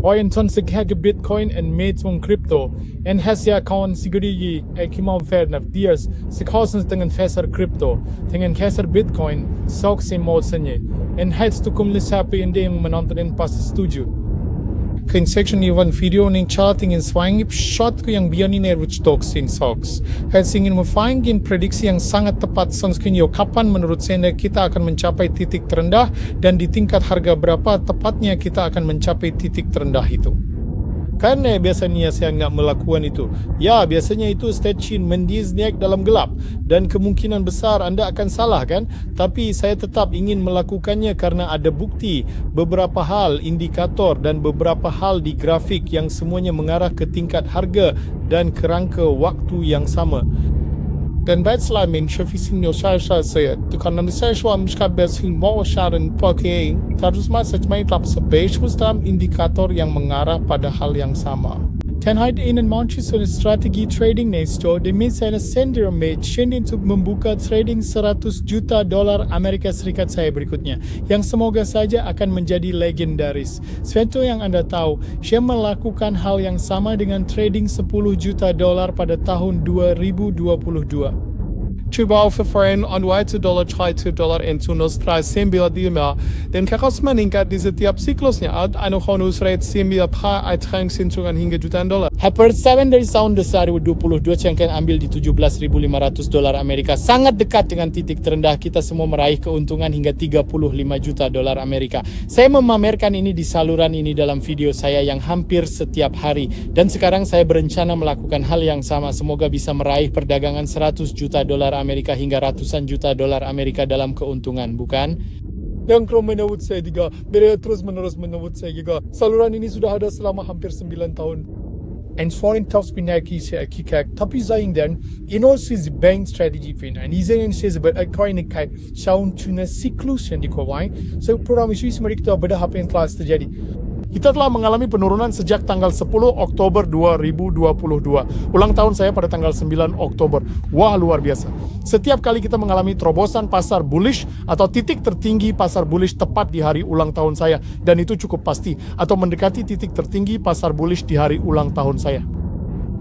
Orienton sekhag Bitcoin and Meitong crypto and hasia kawan siguri ekimau fair na dias sekhosens dengan faser crypto dengan faser Bitcoin sok semot senye and heads to kumlisapi inde yang menontonin pas setuju. In section ni one video ning charting in swang shot ko yang biani ne rich talks in socks. Head singin mo finding prediksi yang sangat tepat sonskinyo kapan menurut saya kita akan mencapai titik terendah dan di tingkat harga berapa tepatnya kita akan mencapai titik terendah itu. Karena biasanya saya nggak melakukan itu. Ya, biasanya itu station mendisniak dalam gelap dan kemungkinan besar anda akan salah kan? Tapi saya tetap ingin melakukannya karena ada bukti, beberapa hal, indikator dan beberapa hal di grafik yang semuanya mengarah ke tingkat harga dan kerangka waktu yang sama. Dan baiklah mensyafising saya tukanan saya meskab bersih mau syaran pakai terus masih main tak sebagus dalam indikator yang mengarah pada hal yang sama. Tenhide in and Manchester strategi trading nesto demi saya sender made Shindi untuk membuka trading $100 juta Amerika Serikat saya berikutnya yang semoga saja akan menjadi legendaris. Seperti yang anda tahu, saya melakukan hal yang sama dengan trading $10 juta pada tahun 2022. Coba overframe on $2 try $2 into nostra sembila dilma dan kakas meningkat di setiap siklusnya anu honus rate sembila pra uitgangssintungan hingga jutaan dolar. Hampir 7 dari tahun 2022 cengkeng ambil di $17.500 Amerika, sangat dekat dengan titik terendah kita semua meraih keuntungan hingga $35 juta Amerika. Saya memamerkan ini di saluran ini dalam video saya yang hampir setiap hari dan sekarang saya berencana melakukan hal yang sama, semoga bisa meraih perdagangan $100 juta Amerika hingga ratusan juta dolar Amerika dalam keuntungan, bukan? Yang kau menurut saya juga, terus menerus menurut saya juga, saluran ini sudah ada selama hampir 9 tahun. And foreign tops pinaki saya kikak, tapi sayang dan, inosis bank strategy pin, and izin says but a coin kai, sound tuna siklus yang dikawai, so program isu mereka beda apa yang telah terjadi. Kita telah mengalami penurunan sejak tanggal 10 Oktober 2022. Ulang tahun saya pada tanggal 9 Oktober. Wah, luar biasa. Setiap kali kita mengalami terobosan pasar bullish atau titik tertinggi pasar bullish tepat di hari ulang tahun saya. Dan itu cukup pasti. Atau mendekati titik tertinggi pasar bullish di hari ulang tahun saya.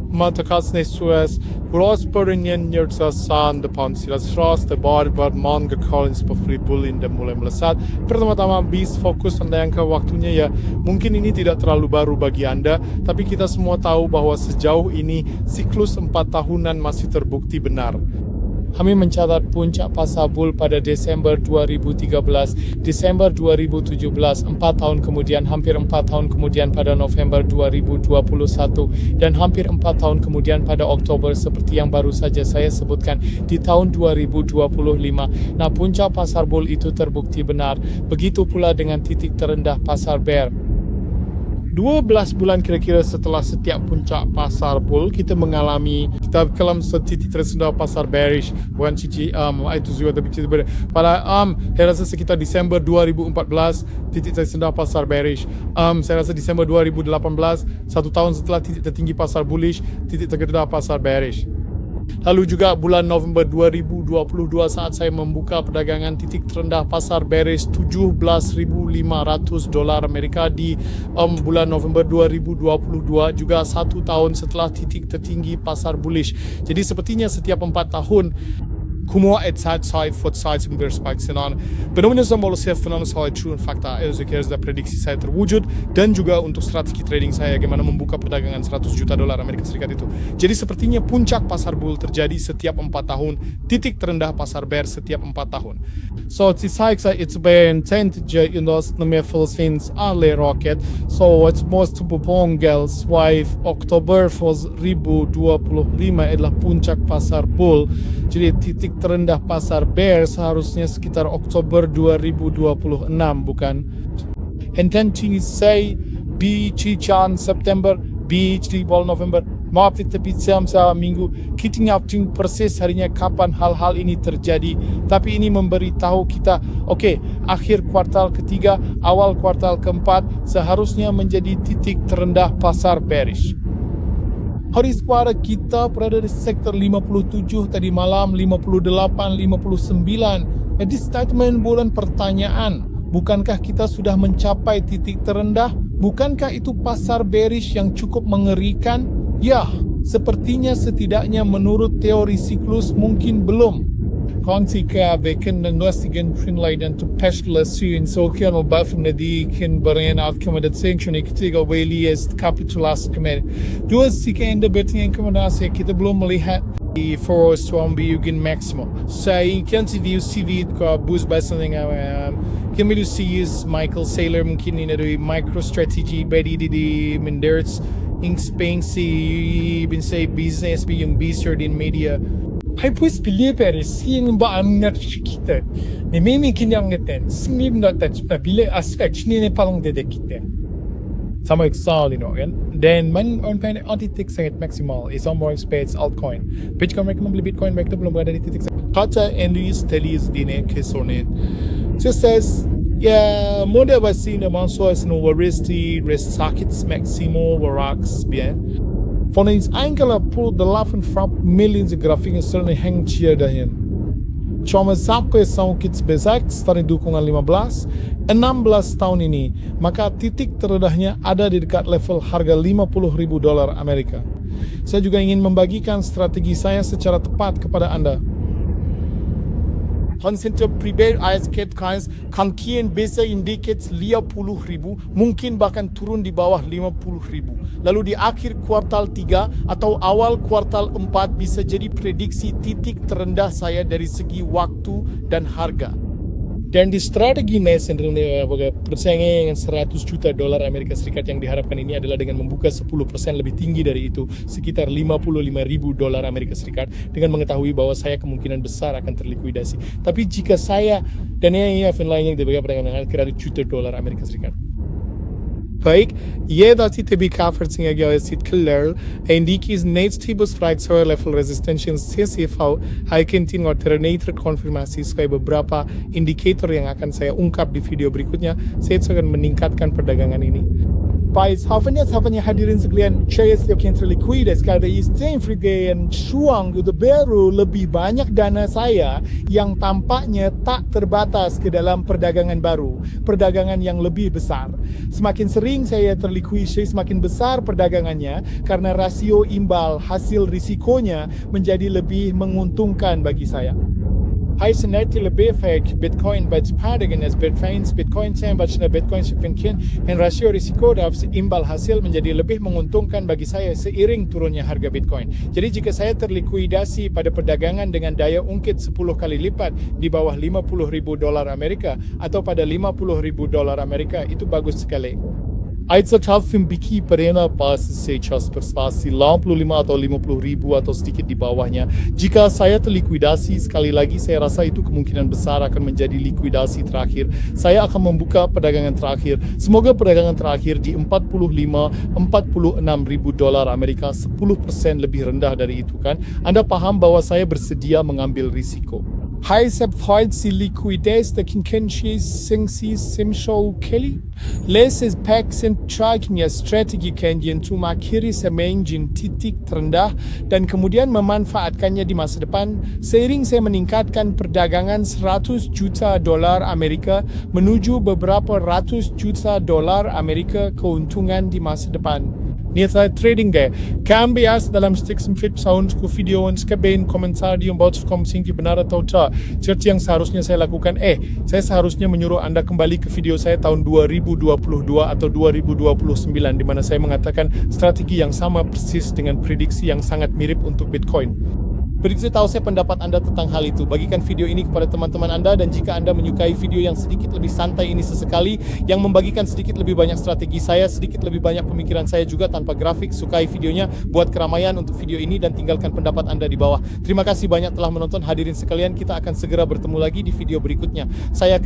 Matakasne Suez, Grosperinjen Nyertsasan, depan silas ras, debar man Collins pefri bullin dan mulai melesat. Pertama-tama bis fokus anda yang ke waktunya ya. Mungkin ini tidak terlalu baru bagi anda, tapi kita semua tahu bahwa sejauh ini siklus 4 tahunan masih terbukti benar. Kami mencatat puncak pasar bull pada Desember 2013, Desember 2017, 4 tahun kemudian, hampir 4 tahun kemudian pada November 2021, dan hampir 4 tahun kemudian pada Oktober seperti yang baru saja saya sebutkan di tahun 2025. Nah, puncak pasar bull itu terbukti benar. Begitu pula dengan titik terendah pasar bear. 12 bulan kira-kira setelah setiap puncak pasar bull kita mengalami kita kelam titik terendah pasar bearish bukan cici itu juga tapi cici pada saya rasa sekitar Desember 2014 titik terendah pasar bearish saya rasa Desember 2018 1 tahun setelah titik tertinggi pasar bullish titik terendah pasar bearish. Lalu juga bulan November 2022 saat saya membuka perdagangan titik terendah pasar bearish $17.500 Amerika di bulan November 2022 juga 1 tahun setelah titik tertinggi pasar bullish. Jadi sepertinya setiap 4 tahun Kumua et side foot side sumber spikes in on. Benar-benar semua fenomena soal true fakta ada prediksi saya terwujud dan juga untuk strategi trading saya bagaimana membuka perdagangan $100 juta Amerika Serikat itu. Jadi sepertinya puncak pasar bull terjadi setiap 4 tahun, titik terendah pasar bear setiap 4 tahun. So it's like it's been intent the Philippines alle rocket. So it's most bongels wife Oktober 2025 adalah puncak pasar bull. Jadi titik terendah pasar bear seharusnya sekitar Oktober 2026, bukan? And then to say B Chan September, B Ball November. Maaf tapi sama minggu kita ngapting persis harinya kapan hal-hal ini terjadi. Tapi ini memberitahu kita, oke, akhir kuartal ketiga, awal kuartal keempat seharusnya menjadi titik terendah pasar bearish. Hari suara kita berada di sektor 57 tadi malam, 58, 59. Jadi statement bulan pertanyaan, bukankah kita sudah mencapai titik terendah? Bukankah itu pasar bearish yang cukup mengerikan? Ya, sepertinya setidaknya menurut teori siklus mungkin belum. Ketika kan menguasai trendline dan spekulasi sokan obat menjadikan barang akomodatif ketiga walias kapitulasi kemarin. Dua sekian debatnya akomodasi kita belum melihat di foros Swambiugin Maximo. Saya ingin CV ke bus basal dengan kami is Michael Saylor mungkin ini dari MicroStrategy bedi di Menders in Spain si bin say business bi yung B-sir din media. Hay pues believe sin ba amnat kita. Ne mimi kinyang ngeten. Smib na touch na bile aspect ni ne palong dedekite. Sama exal kan. Then man on pen anti-tick sangat maksimal is on more space altcoin. Bitcoin mereka membeli Bitcoin mereka belum berada di titik. Kata Andrews Telis dine kesonet. So says ya model basi na mansoas no waristi res sockets maximo warax bien. Van eens enkele pro de laffen frap millions de grafieken zullen hengtje dahin. Cuma sampai são kits bezak dari dukungan 15, 16 tahun ini, maka titik terendahnya ada di dekat level harga $50.000 Amerika. Saya juga ingin membagikan strategi saya secara tepat kepada Anda. Konsentro pribadi ASK coins kan kian bisa indicate 50.000, mungkin bahkan turun di bawah 50.000. Lalu di akhir kuartal 3 atau awal kuartal 4 bisa jadi prediksi titik terendah saya dari segi waktu dan harga. Dan di strategi Messenger persaingan dengan $100 juta Amerika Serikat yang diharapkan ini adalah dengan membuka 10% lebih tinggi dari itu, sekitar $55.000 Amerika Serikat, dengan mengetahui bahwa saya kemungkinan besar akan terlikuidasi. Tapi jika saya dan yang lainnya diberikan dengan $100 juta Amerika Serikat. Baik, je dat die TBK-verzinga sit kleur en die kies net tibus fracture level resistance CCV kentin alternator konfirmasi sebagai beberapa indikator yang akan saya ungkap di video berikutnya. Saya akan meningkatkan perdagangan ini. Baik, hafanya hadirin sekalian, shares yang terliquid sekarang istri frigen cuang itu baru lebih banyak dana saya yang tampaknya tak terbatas ke dalam perdagangan baru, perdagangan yang lebih besar. Semakin sering saya terliquid, semakin besar perdagangannya karena rasio imbal hasil risikonya menjadi lebih menguntungkan bagi saya. Hai senarti lebih efek Bitcoin berpadagan as Bitcoin saya baca Bitcoin sepenkian dan rasio risiko dan imbal hasil menjadi lebih menguntungkan bagi saya seiring turunnya harga Bitcoin. Jadi jika saya terlikuidasi pada perdagangan dengan daya ungkit 10 kali lipat di bawah $50.000 Amerika atau pada $50.000 Amerika, itu bagus sekali. Aitsa Chalfim Biki Perena pasti saya perspasi 55 atau 50.000 atau sedikit di bawahnya. Jika saya terlikuidasi, sekali lagi saya rasa itu kemungkinan besar akan menjadi likuidasi terakhir. Saya akan membuka perdagangan terakhir. Semoga perdagangan terakhir di $46.000 Amerika, 10% lebih rendah dari itu kan. Anda paham bahwa saya bersedia mengambil risiko. Hai sebab si liquidez da kinkenshi singsi simshow kelly leses packs and tracking strategi kendian tu makiri semenjin titik terendah dan kemudian memanfaatkannya di masa depan seiring saya meningkatkan perdagangan $100 juta Amerika menuju beberapa ratus juta Amerika keuntungan di masa depan. Niat saya trading gaya. Kami biasa dalam setiap sound ku video skabain komentar di about komsing benar atau tak. Seperti yang seharusnya saya lakukan. Saya seharusnya menyuruh Anda kembali ke video saya tahun 2022 atau 2029 di mana saya mengatakan strategi yang sama persis dengan prediksi yang sangat mirip untuk Bitcoin. Berikut tahu saya pendapat Anda tentang hal itu. Bagikan video ini kepada teman-teman Anda, dan jika Anda menyukai video yang sedikit lebih santai ini sesekali, yang membagikan sedikit lebih banyak strategi saya, sedikit lebih banyak pemikiran saya juga tanpa grafik, sukai videonya, buat keramaian untuk video ini dan tinggalkan pendapat Anda di bawah. Terima kasih banyak telah menonton hadirin sekalian. Kita akan segera bertemu lagi di video berikutnya. Saya